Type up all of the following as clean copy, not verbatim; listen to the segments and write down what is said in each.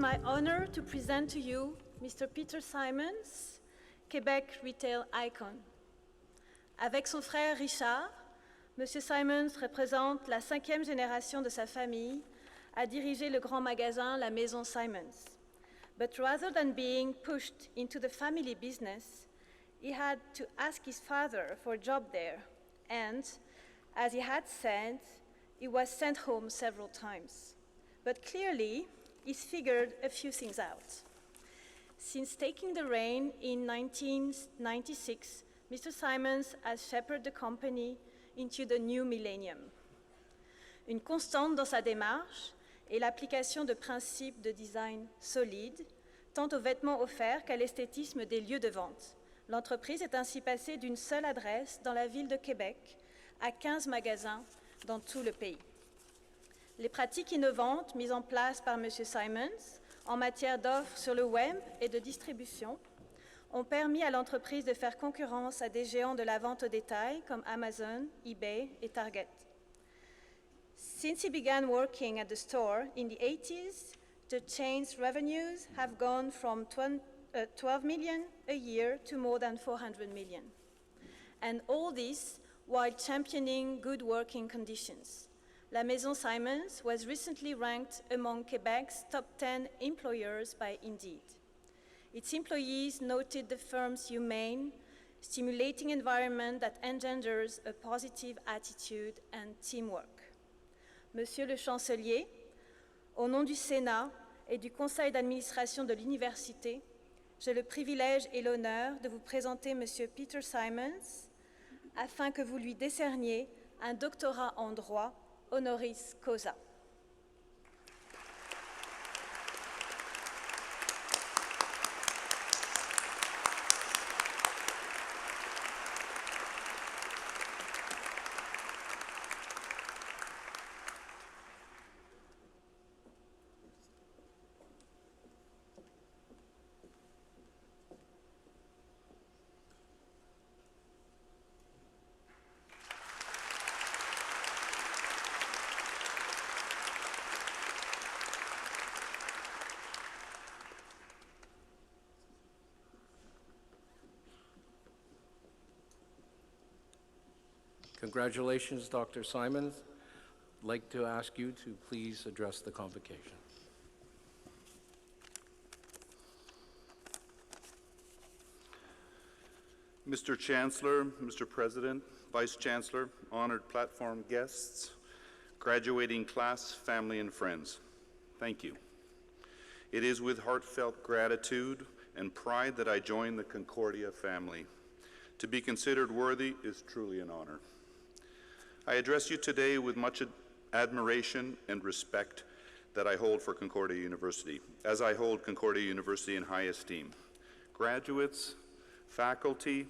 my honor to present to you Mr. Peter Simons, Quebec retail icon. Avec son frère Richard, M. Simons représente la 5e génération de sa famille à diriger le grand magasin La Maison Simons. But rather than being pushed into the family business, he had to ask his father for a job there, and, as he had said, he was sent home several times. But clearly, he's figured a few things out. Since taking the reign in 1996, Mr. Simons has shepherded the company into the new millennium. Une constante dans sa démarche est l'application de principes de design solides, tant aux vêtements offerts qu'à l'esthétisme des lieux de vente. L'entreprise est ainsi passée d'une seule adresse dans la ville de Québec à 15 magasins dans tout le pays. Les pratiques innovantes mises en place par M. Simons en matière d'offres sur le web et de distribution ont permis à l'entreprise de faire concurrence à des géants de la vente au détail comme Amazon, eBay et Target. Since he began working at the store in the 80s, the chain's revenues have gone from 12 million a year to more than 400 million. And all this while championing good working conditions. La Maison Simons was recently ranked among Quebec's top 10 employers by Indeed. Its employees noted the firm's humane, stimulating environment that engenders a positive attitude and teamwork. Monsieur le Chancelier, au nom du Sénat et du Conseil d'administration de l'Université, j'ai le privilège et l'honneur de vous présenter Monsieur Peter Simons afin que vous lui décerniez un doctorat en droit honoris causa. Congratulations, Dr. Simons. I'd like to ask you to please address the convocation. Mr. Chancellor, Mr. President, Vice Chancellor, honored platform guests, graduating class, family, and friends, thank you. It is with heartfelt gratitude and pride that I join the Concordia family. To be considered worthy is truly an honor. I address you today with much admiration and respect that I hold for Concordia University, as I hold Concordia University in high esteem. Graduates, faculty,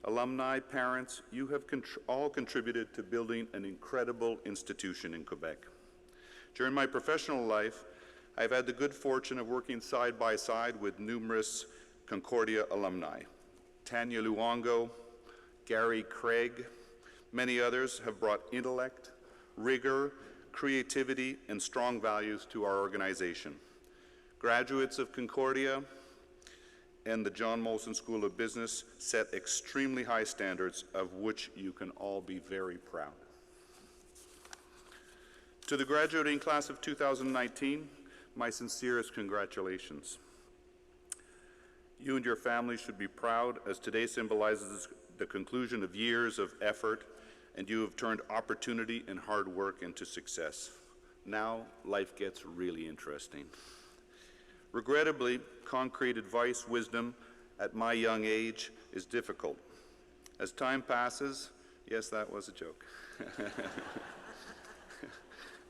alumni, parents, you have all contributed to building an incredible institution in Quebec. During my professional life, I've had the good fortune of working side by side with numerous Concordia alumni. Tanya Luongo, Gary Craig, many others have brought intellect, rigor, creativity, and strong values to our organization. Graduates of Concordia and the John Molson School of Business set extremely high standards of which you can all be very proud. To the graduating class of 2019, my sincerest congratulations. You and your family should be proud, as today symbolizes the conclusion of years of effort, and you have turned opportunity and hard work into success. Now, life gets really interesting. Regrettably, concrete advice, wisdom at my young age is difficult. As time passes, yes, that was a joke.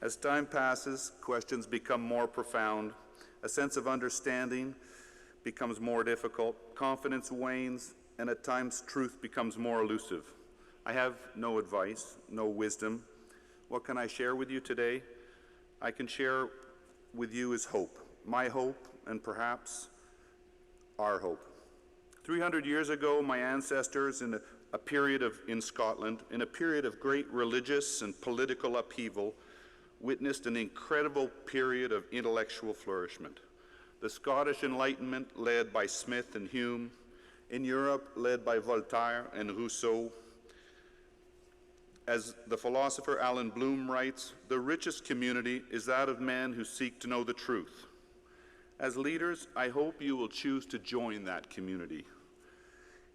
As time passes, questions become more profound. A sense of understanding becomes more difficult. Confidence wanes, and at times truth becomes more elusive. I have no advice, no wisdom. What can I share with you today? I can share with you is hope. My hope, and perhaps our hope. 300 years ago, my ancestors, in Scotland, in a period of great religious and political upheaval, witnessed an incredible period of intellectual flourishment. the Scottish Enlightenment led by Smith and Hume, in Europe led by Voltaire and Rousseau. As the philosopher Alan Bloom writes, the richest community is that of men who seek to know the truth. As leaders, I hope you will choose to join that community.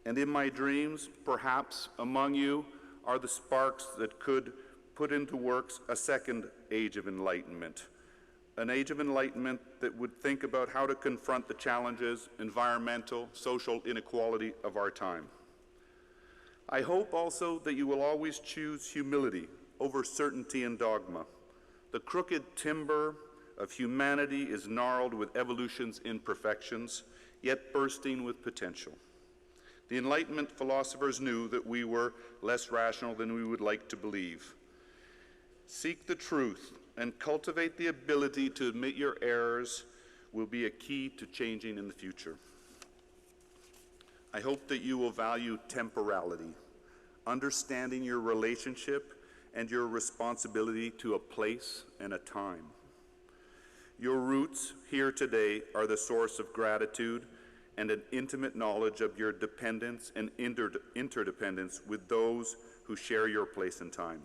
And in my dreams, perhaps among you are the sparks that could put into works a second age of enlightenment, an age of enlightenment that would think about how to confront the challenges, environmental, social inequality of our time. I hope also that you will always choose humility over certainty and dogma. The crooked timber of humanity is gnarled with evolution's imperfections, yet bursting with potential. The Enlightenment philosophers knew that we were less rational than we would like to believe. Seek the truth and cultivate the ability to admit your errors will be a key to changing in the future. I hope that you will value temporality, understanding your relationship and your responsibility to a place and a time. Your roots here today are the source of gratitude and an intimate knowledge of your dependence and interdependence with those who share your place and time.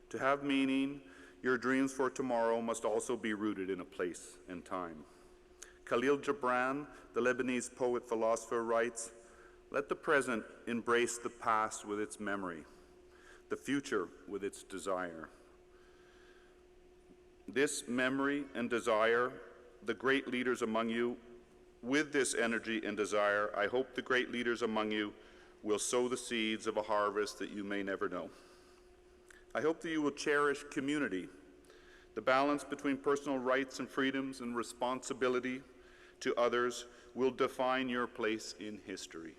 To have meaning, your dreams for tomorrow must also be rooted in a place and time. Khalil Gibran, the Lebanese poet-philosopher, writes, "Let the present embrace the past with its memory, the future with its desire." This memory and desire, the great leaders among you, with this energy and desire, I hope the great leaders among you will sow the seeds of a harvest that you may never know. I hope that you will cherish community, the balance between personal rights and freedoms and responsibility to others will define your place in history.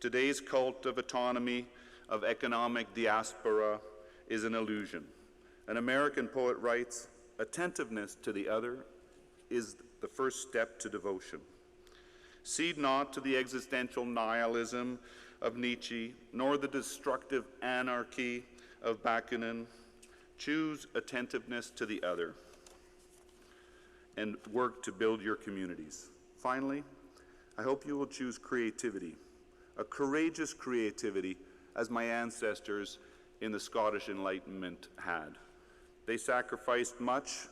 Today's cult of autonomy, of economic diaspora, is an illusion. An American poet writes, "Attentiveness to the other is the first step to devotion. Cede not to the existential nihilism of Nietzsche, nor the destructive anarchy of Bakunin. Choose attentiveness to the other and work to build your communities." Finally, I hope you will choose creativity, a courageous creativity as my ancestors in the Scottish Enlightenment had. They sacrificed much.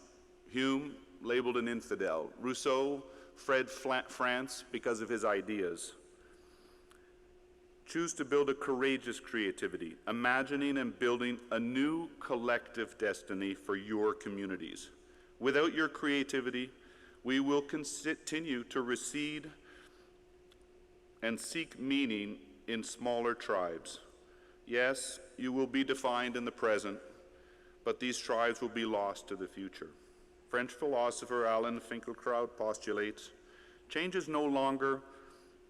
Hume, labeled an infidel. Rousseau fled France because of his ideas. Choose to build a courageous creativity, imagining and building a new collective destiny for your communities. Without your creativity, we will continue to recede and seek meaning in smaller tribes. Yes, you will be defined in the present, but these tribes will be lost to the future. French philosopher Alain Finkielkraut postulates, change is no longer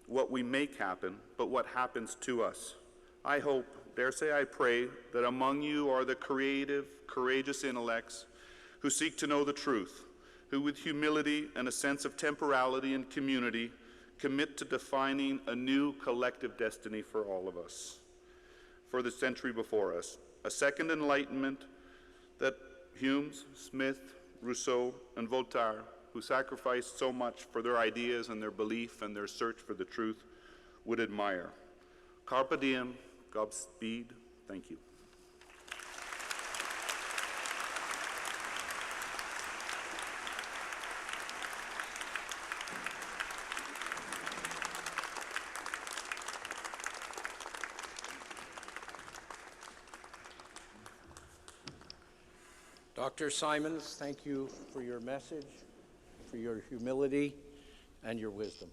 what we make happen, but what happens to us. I hope, dare say I pray, that among you are the creative, courageous intellects who seek to know the truth, who with humility and a sense of temporality and community commit to defining a new collective destiny for all of us, for the century before us. A second enlightenment that Hume, Smith, Rousseau, and Voltaire, who sacrificed so much for their ideas and their belief and their search for the truth, would admire. Carpe diem, Godspeed, thank you. Dr. Simons, thank you for your message, for your humility, and your wisdom.